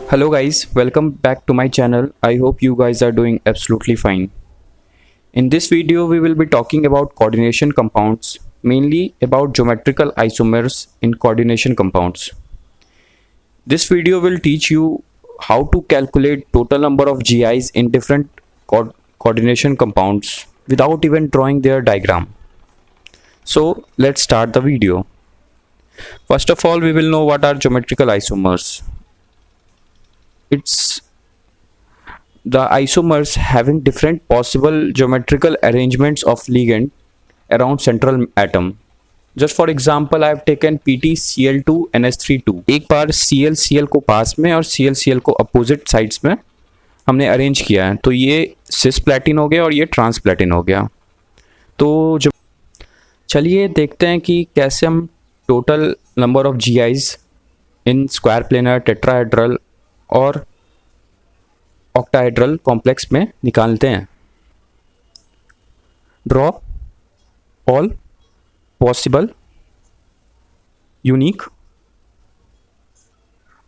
Hello guys, welcome back to my channel. I hope you guys are doing absolutely fine. In this video we will be talking about coordination compounds, mainly about geometrical isomers in coordination compounds. This video will teach you how to calculate total number of GIs in different coordination compounds without even drawing their diagram. So let's start the video. First of all, we will know what are geometrical isomers. It's the isomers having different possible geometrical arrangements of ligand around central atom. Just for example, I have taken PtCl2 NH3 2. एक बार ClCl को पास में और ClCl को opposite sides में हमने arrange किया है, तो ये सिस प्लेटिन हो गया और ये ट्रांस प्लेटिन हो गया। तो जब चलिए देखते हैं कि कैसे हम total number of GIs in square planar, tetrahedral और ऑक्टाहेड्रल कॉम्प्लेक्स में निकालते हैं। Draw all possible unique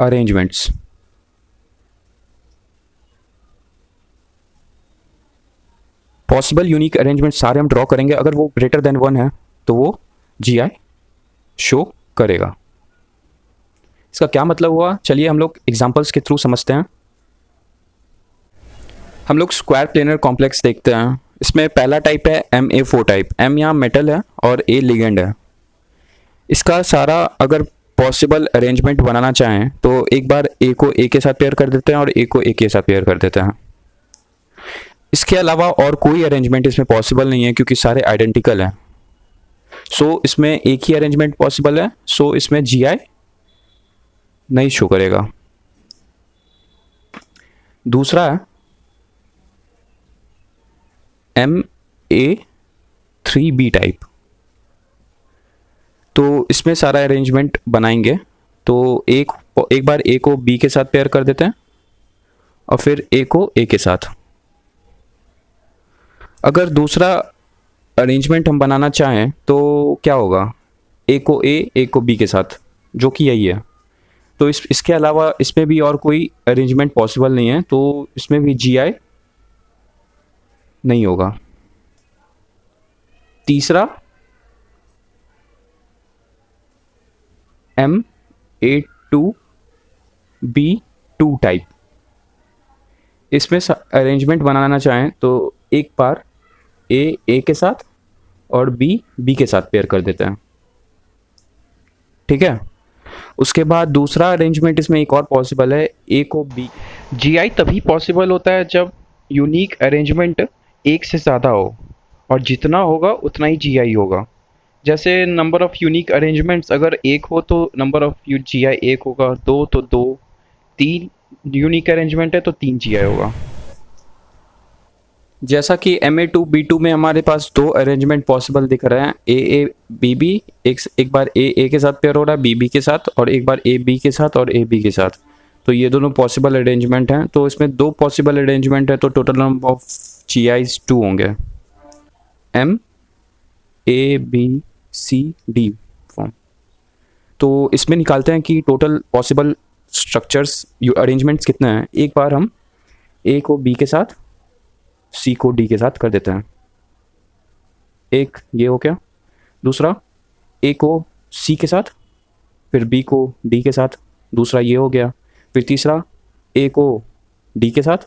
arrangements. Possible unique arrangement सारे हम ड्रॉ करेंगे। अगर वो ग्रेटर देन 1 है तो वो GI शो करेगा। इसका क्या मतलब हुआ, चलिए हम लोग एग्जांपल्स के थ्रू समझते हैं। हम लोग स्क्वायर प्लेनर कॉम्प्लेक्स देखते हैं। इसमें पहला टाइप है Ma4 टाइप। M यहाँ मेटल है और A लिगेंड है। इसका सारा अगर पॉसिबल अरेंजमेंट बनाना चाहें तो एक बार A को A के साथ पेयर कर देते हैं और A को A के साथ पेयर कर देते हैं। इसके अलावा और कोई अरेंजमेंट इसमें पॉसिबल नहीं है क्योंकि सारे आइडेंटिकल हैं। सो इसमें एक ही अरेंजमेंट पॉसिबल है, सो इसमें GI नहीं शो करेगा। दूसरा है Ma3B टाइप। तो इसमें सारा अरेंजमेंट बनाएंगे तो एक बार A को B के साथ पेयर कर देते हैं और फिर A को A के साथ। अगर दूसरा अरेंजमेंट हम बनाना चाहें तो क्या होगा, A को A को B के साथ, जो कि यही है। तो इसके अलावा इसमें भी और कोई अरेंजमेंट पॉसिबल नहीं है, तो इसमें भी GI नहीं होगा। तीसरा Ma2B2 टाइप। इसमें अरेंजमेंट बनाना चाहें तो एक बार A के साथ और B के साथ पेयर कर देते हैं, ठीक है। उसके बाद दूसरा अरेंजमेंट इसमें एक और पॉसिबल है, A को B। GI तभी पॉसिबल होता है जब यूनिक अरेंजमेंट एक से ज़्यादा हो और जितना होगा उतना ही GI होगा। जैसे नंबर ऑफ़ यूनिक अरेंजमेंट्स अगर एक हो तो नंबर ऑफ़ GI एक होगा, दो तो दो, तीन यूनिक अरेंजमेंट है तो 3 GI होगा। जैसा कि Ma2B2 में हमारे पास दो अरेंजमेंट पॉसिबल दिख रहे हैं, AABB, एक बार A के साथ पेयर हो रहा है BB के साथ और एक बार AB के साथ और AB के साथ। तो ये दोनों पॉसिबल अरेंजमेंट हैं। तो इसमें दो पॉसिबल अरेंजमेंट है तो टोटल नंबर ऑफ GIs 2 होंगे। MABCD form. तो इसमें निकालते हैं कि टोटल पॉसिबल स्ट्रक्चर्स अरेंजमेंट्स कितने हैं। एक बार हम A को B के साथ, C को D के साथ कर देते हैं। एक ये हो गया। दूसरा A को C के साथ, फिर B को D के साथ, दूसरा ये हो गया। फिर तीसरा A को D के साथ,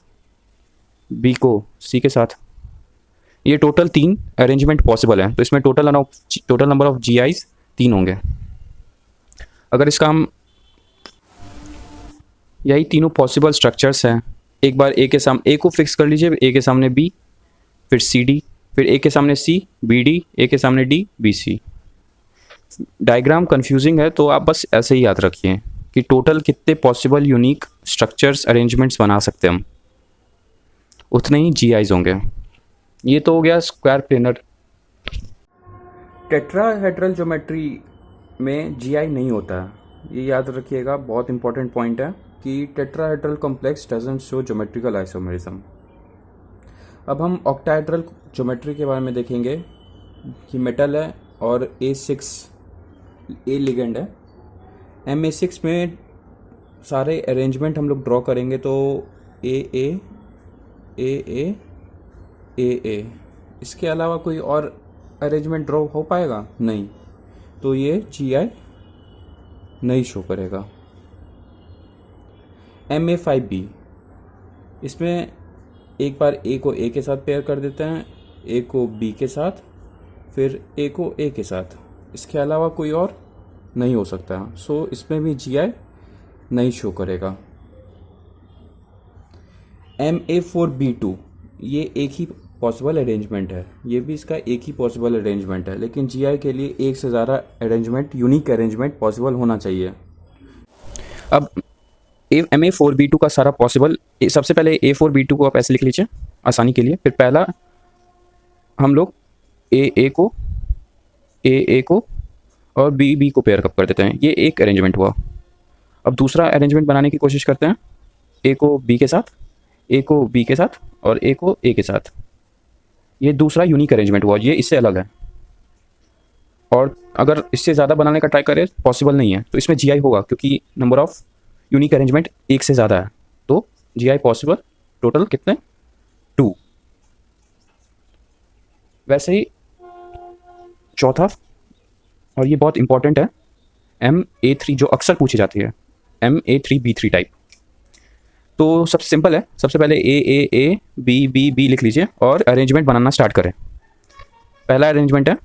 B को C के साथ। ये टोटल 3 अरेंजमेंट पॉसिबल है। तो इसमें टोटल नंबर ऑफ GIs 3 होंगे। अगर इसका हम यही तीनों पॉसिबल स्ट्रक्चर्स हैं। एक बार A के सामने A को फिक्स कर लीजिए, A के सामने B, फिर CD, फिर A के सामने C, BD, A के सामने D, BC। डायग्राम कंफ्यूजिंग है तो आप बस ऐसे ही याद रखिए कि टोटल कितने पॉसिबल यूनिक स्ट्रक्चर्स अरेंजमेंट्स बना सकते हैं हम, उतने ही GIs होंगे। ये तो हो गया स्क्वायर प्लेनर। टेट्राहेड्रल ज्योमेट्री में GI नहीं होता है, ये याद रखिएगा, बहुत इंपॉर्टेंट पॉइंट है कि tetrahedral complex doesn't show geometrical isomerism. अब हम ऑक्टाहेड्रल ज्योमेट्री के बारे में देखेंगे कि मेटल है और A6 A लिगेंड है। Ma6 में सारे अरेंजमेंट हम लोग ड्रॉ करेंगे तो ए ए ए ए ए ए, इसके अलावा कोई और अरेंजमेंट ड्रॉ हो पाएगा? नहीं, तो ये जी आई नहीं शो करेगा। MA5B, इसमें एक बार ए को ए के साथ पेयर कर देते हैं, ए को बी के साथ, फिर ए को ए के साथ, इसके अलावा कोई और नहीं हो सकता। सो इसमें भी जी आई नहीं शो करेगा। MA4B2, ये एक ही पॉसिबल अरेंजमेंट है, ये भी इसका एक ही पॉसिबल अरेंजमेंट है, लेकिन जी के लिए एक से ज़्यादा अरेंजमेंट, यूनिक अरेंजमेंट पॉसिबल होना चाहिए। अब MA4B2 का सारा पॉसिबल, सबसे पहले A4B2 को आप ऐसे लिख लीजिए आसानी के लिए। फिर पहला हम लोग ए को ए को और बी को पेयर कप कर देते हैं, ये एक अरेंजमेंट हुआ। अब दूसरा अरेंजमेंट बनाने की कोशिश करते हैं, ए को बी के साथ, ए को बी के साथ और ए को ए के साथ। ये दूसरा यूनिक अरेंजमेंट हुआ, ये इससे अलग है। और अगर इससे ज़्यादा बनाने का ट्राई करें पॉसिबल नहीं है, तो इसमें जी आई होगा, क्योंकि नंबर ऑफ यूनिक अरेंजमेंट एक से ज़्यादा है, तो जी आई पॉसिबल टोटल कितने? 2। वैसे ही चौथा, और ये बहुत इंपॉर्टेंट है, MA3 जो अक्सर पूछी जाती है, MA3B3 टाइप। तो सबसे सिंपल है, सबसे पहले ए बी लिख लीजिए और अरेंजमेंट बनाना स्टार्ट करें। पहला अरेंजमेंट है,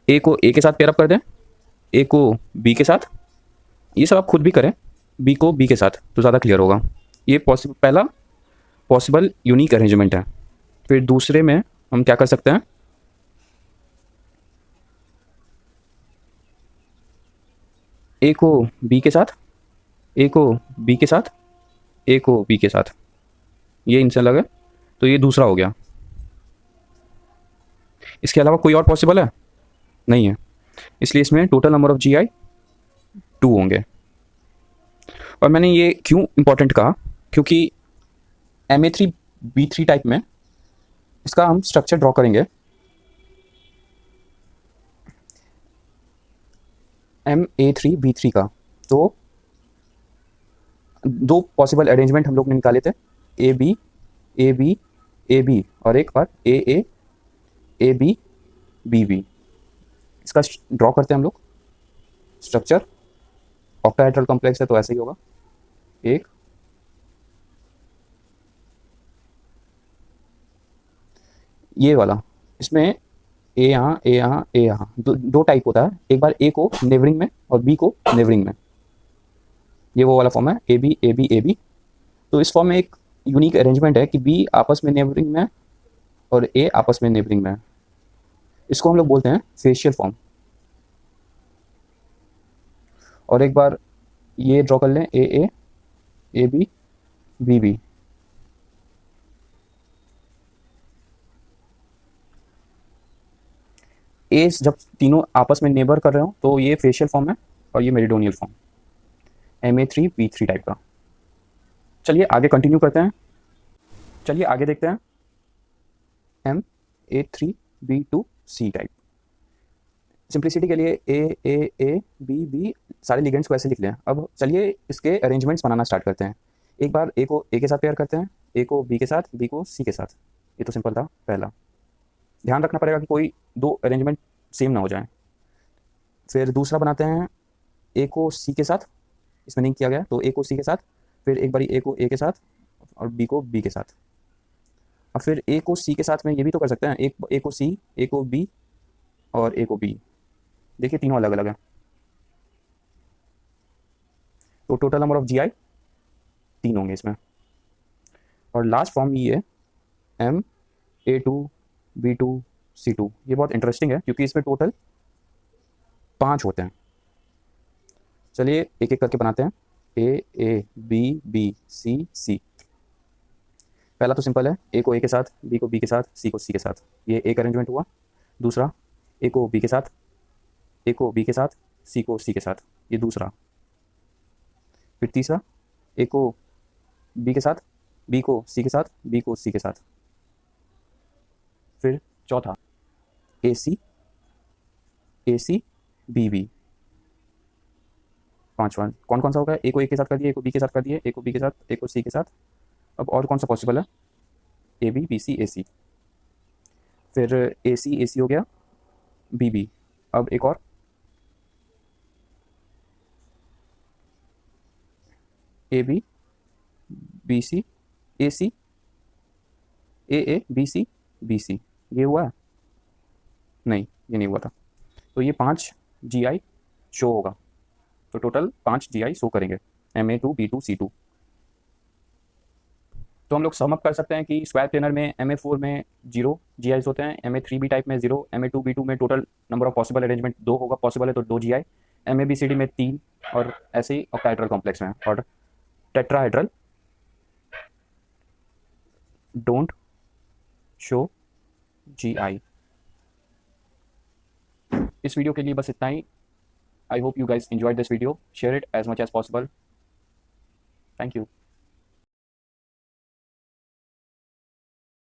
ए को ए के साथ पेयर अप कर दें, ए को बी के साथ, ये सब आप खुद भी करें, बी को बी के साथ तो ज़्यादा क्लियर होगा। ये पहला पॉसिबल यूनिक अरेंजमेंट है। फिर दूसरे में हम क्या कर सकते हैं, ए को बी के साथ, ए को बी के साथ, ए को बी के साथ, ये इनसे अलग है, तो ये दूसरा हो गया। इसके अलावा कोई और पॉसिबल है? नहीं है, इसलिए इसमें टोटल नंबर ऑफ जी आई 2 होंगे। और मैंने ये क्यों इंपॉर्टेंट कहा, क्योंकि MA3B3 टाइप में इसका हम स्ट्रक्चर ड्रॉ करेंगे। MA3B3 का तो 2 पॉसिबल अरेंजमेंट हम लोग ने निकाले थे, ए बी और एक बार ए बी। इसका ड्रॉ करते हैं हम लोग स्ट्रक्चर। ऑक्टाहेड्रल कॉम्प्लेक्स है तो ऐसे ही होगा, एक ये वाला, इसमें ए यहाँ दो टाइप होता है, एक बार ए को नेबरिंग में और बी को नेबरिंग में, ये वो वाला फॉर्म है ए बी। तो इस फॉर्म में एक यूनिक अरेंजमेंट है कि बी आपस में नेबरिंग में और ए आपस में नेबरिंग में, इसको हम लोग बोलते हैं फेशियल फॉर्म। और एक बार ये ड्रॉ कर लें, ए बी। ए जब तीनों आपस में नेबर कर रहे हो तो ये फेशियल फॉर्म है, और ये मेरिडोनियल फॉर्म, MA3B3 टाइप का। चलिए आगे कंटिन्यू करते हैं, चलिए आगे देखते हैं MA3B2C टाइप। सिंप्लिसिटी के लिए ए बी सारे लिगेंड्स को ऐसे लिख लें। अब चलिए इसके अरेंजमेंट्स बनाना स्टार्ट करते हैं। एक बार ए को ए के साथ पेयर करते हैं, ए को बी के साथ, बी को सी के साथ। ये तो सिंपल था पहला। ध्यान रखना पड़ेगा कि कोई 2 अरेंजमेंट सेम ना हो जाए। फिर दूसरा बनाते हैं ए को सी के साथ, इसमें नहीं किया गया तो ए को सी के साथ, फिर एक बारी ए को ए के साथ और बी को बी के साथ। और फिर ए को सी के साथ में ये भी तो कर सकते हैं, एक ए को सी, ए को बी और ए को बी। देखिए तीनों अलग अलग है, तो टोटल नंबर ऑफ जी आई 3 होंगे इसमें। और लास्ट फॉर्म ये है MA2B2C2। ये बहुत इंटरेस्टिंग है क्योंकि इसमें टोटल 5 होते हैं। चलिए एक एक करके बनाते हैं, ए बी सी। पहला तो सिंपल है, ए को ए के साथ, बी को बी के साथ, सी को सी के साथ, ये एक अरेंजमेंट हुआ। दूसरा ए को बी के साथ, ए को बी के साथ, सी को सी के साथ, ये दूसरा। फिर तीसरा ए को बी के साथ, बी को सी के साथ, बी को सी के साथ। फिर चौथा ए सी बी। पांचवा कौन कौन सा होगा, ए को ए के साथ कर दिए, ए को बी के साथ कर दिए, ए को बी के साथ, ए को सी के साथ। अब और कौन सा पॉसिबल है, ए बी बी सी ए सी, फिर ए सी हो गया, बी बी। अब एक और A B B C A C, A B C, ये हुआ है? नहीं, ये नहीं हुआ था। तो ये 5 जी आई शो होगा, तो टोटल 5 जी आई शो करेंगे, MA2 B2 C2। तो हम लोग सम अप कर सकते हैं कि स्क्वायर प्लेनर में MA4 में 0 जी आईज होते हैं, MA3B टाइप में 0, MA2B2 में total number of possible arrangement 2 होगा, पॉसिबल है तो 2 जी आई, MABCD में 3, और ऐसे ही ऑक्टाहेड्रल कॉम्प्लेक्स में। और tetrahedral don't show G I. इस वीडियो के लिए बस इतना ही। I hope you guys enjoyed this video. Share it as much as possible. Thank you.